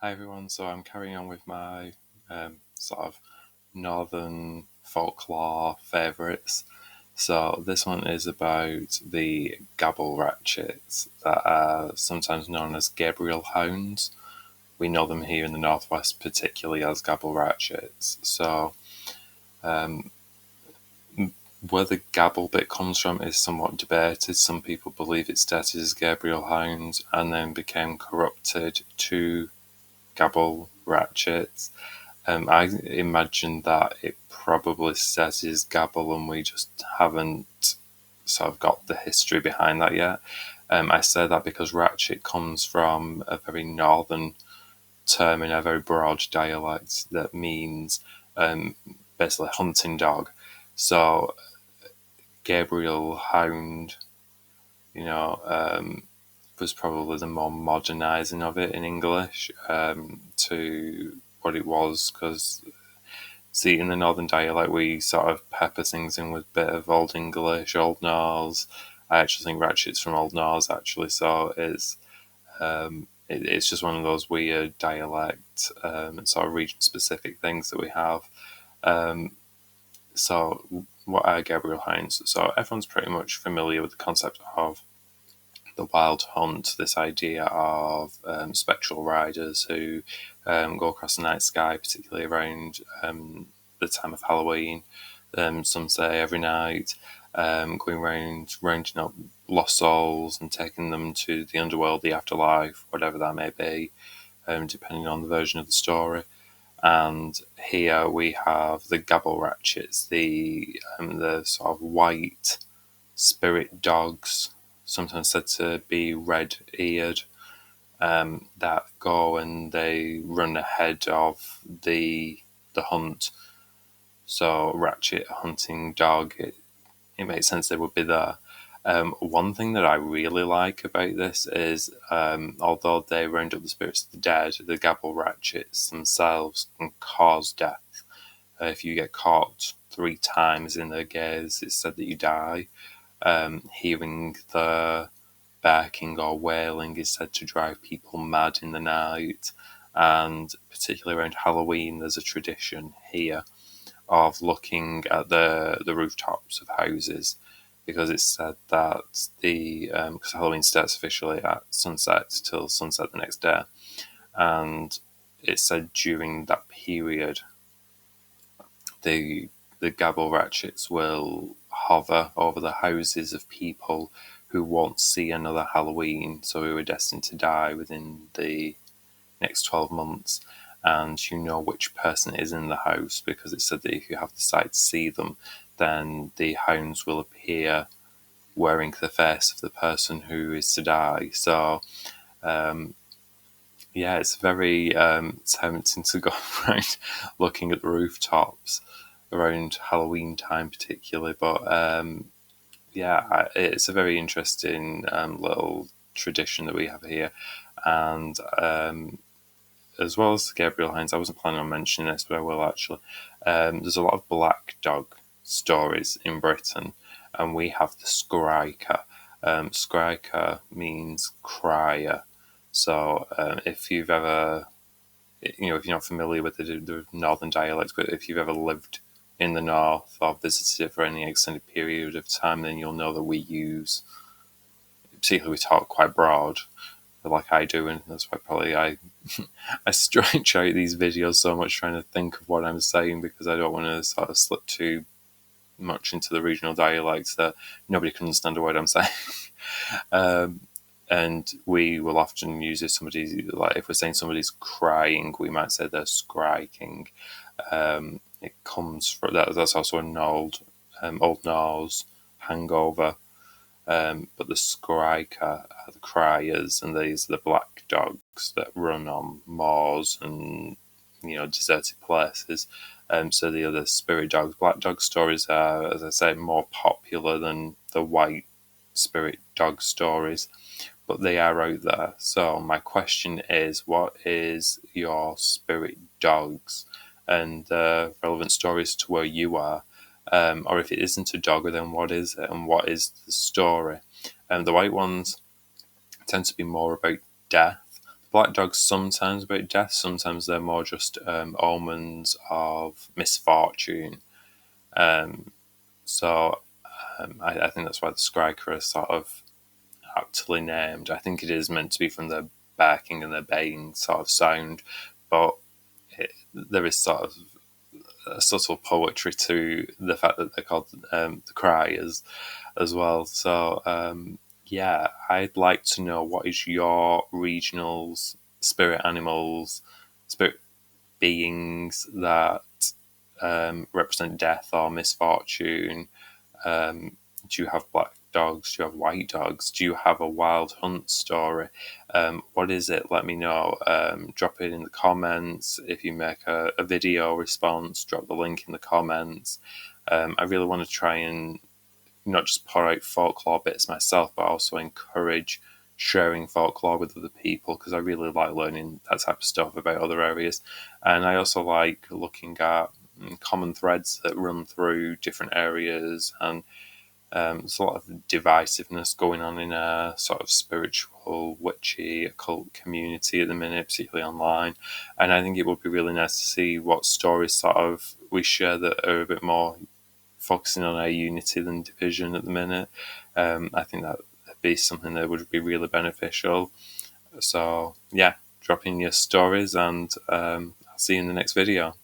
Hi everyone, so I'm carrying on with my sort of northern folklore favourites. So this one is about the Gabble Ratchets that are sometimes known as Gabriel Hounds. We know them here in the northwest particularly as Gabble Ratchets. So um, where the Gabble bit comes from is somewhat debated. Some people believe it started as Gabriel Hounds and then became corrupted to Gabble Ratchets. I imagine that it probably says is Gabble and we just haven't sort of got the history behind that yet. I say that because Ratchet comes from a very northern term in a very broad dialect that means um, basically hunting dog. So Gabriel Hound, you know, was probably the more modernising of it in English to what it was because see, in the northern dialect, we sort of pepper things in with a bit of Old English, Old Norse. I actually think Ratchet's from Old Norse, actually, so it's just one of those weird dialect and sort of region-specific things that we have. Um, so, what are Gabriel Hines? So, everyone's pretty much familiar with the concept of the wild hunt, this idea of spectral riders who go across the night sky, particularly around the time of Halloween. Some say every night, going around rounding up lost souls and taking them to the underworld, the afterlife, whatever that may be, depending on the version of the story. And here we have the Gabble Ratchets, the sort of white spirit dogs, sometimes said to be red-eared, that go and they run ahead of the hunt. So Ratchet, a hunting dog, it makes sense they would be there. One thing that I really like about this is, although they round up the spirits of the dead, the Gabble Ratchets themselves can cause death. If you get caught 3 times in their gaze, it's said that you die. Hearing the barking or wailing is said to drive people mad in the night. And particularly around Halloween, there's a tradition here of looking at the rooftops of houses because it's said that because Halloween starts officially at sunset till sunset the next day, and it's said during that period the the Gabble Ratchets will hover over the houses of people who won't see another Halloween, so who are destined to die within the next 12 months. And you know which person is in the house because it said that if you have the sight to see them, then the hounds will appear wearing the face of the person who is to die. So, um, yeah, it's very tempting to go around looking at the rooftops around Halloween time, particularly. But yeah, it's a very interesting little tradition that we have here, and as well as Gabriel Hines, I wasn't planning on mentioning this, but I will actually. There's a lot of black dog stories in Britain, and we have the Skriker. Skriker means crier. So if you've ever, if you're not familiar with the northern dialects, but if you've ever lived in the north or visited it for any extended period of time, then you'll know that we use, particularly we talk quite broad, like I do, and that's why probably I stretch out these videos so much trying to think of what I'm saying because I don't want to sort of slip too much into the regional dialects that nobody can understand a word I'm saying. um, and we will often use if somebody's like if we're saying somebody's crying, we might say they're skriking. It comes from that. That's also an old Norse hangover. But the Skriker are the criers, and these are the black dogs that run on moors and deserted places. So the other spirit dogs, black dog stories are, as I say, more popular than the white spirit dog stories, but they are out there. So my question is, what is your spirit dogs and the relevant stories to where you are? Or if it isn't a dog, then what is it and what is the story? The white ones tend to be more about death. Black dogs sometimes about death, sometimes they're more just omens of misfortune. Um, so I think that's why the Skriker is sort of aptly named. I think it is meant to be from the barking and the baying sort of sound, but there is sort of a subtle poetry to the fact that they're called the Criers as well. So yeah, I'd like to know what is your regional's spirit animals, spirit beings that represent death or misfortune. Do you have black dogs? Do you have white dogs? Do you have a wild hunt story? What is it? Let me know. Drop it in the comments. If you make a video response, drop the link in the comments. I really want to try and not just pour out folklore bits myself, but also encourage sharing folklore with other people because I really like learning that type of stuff about other areas. And I also like looking at common threads that run through different areas, and there's a lot of divisiveness going on in a sort of spiritual, witchy, occult community at the minute, particularly online. And I think it would be really nice to see what stories sort of we share that are a bit more focusing on our unity than division at the minute. I think that would be something that would be really beneficial. So yeah, drop in your stories, and I'll see you in the next video.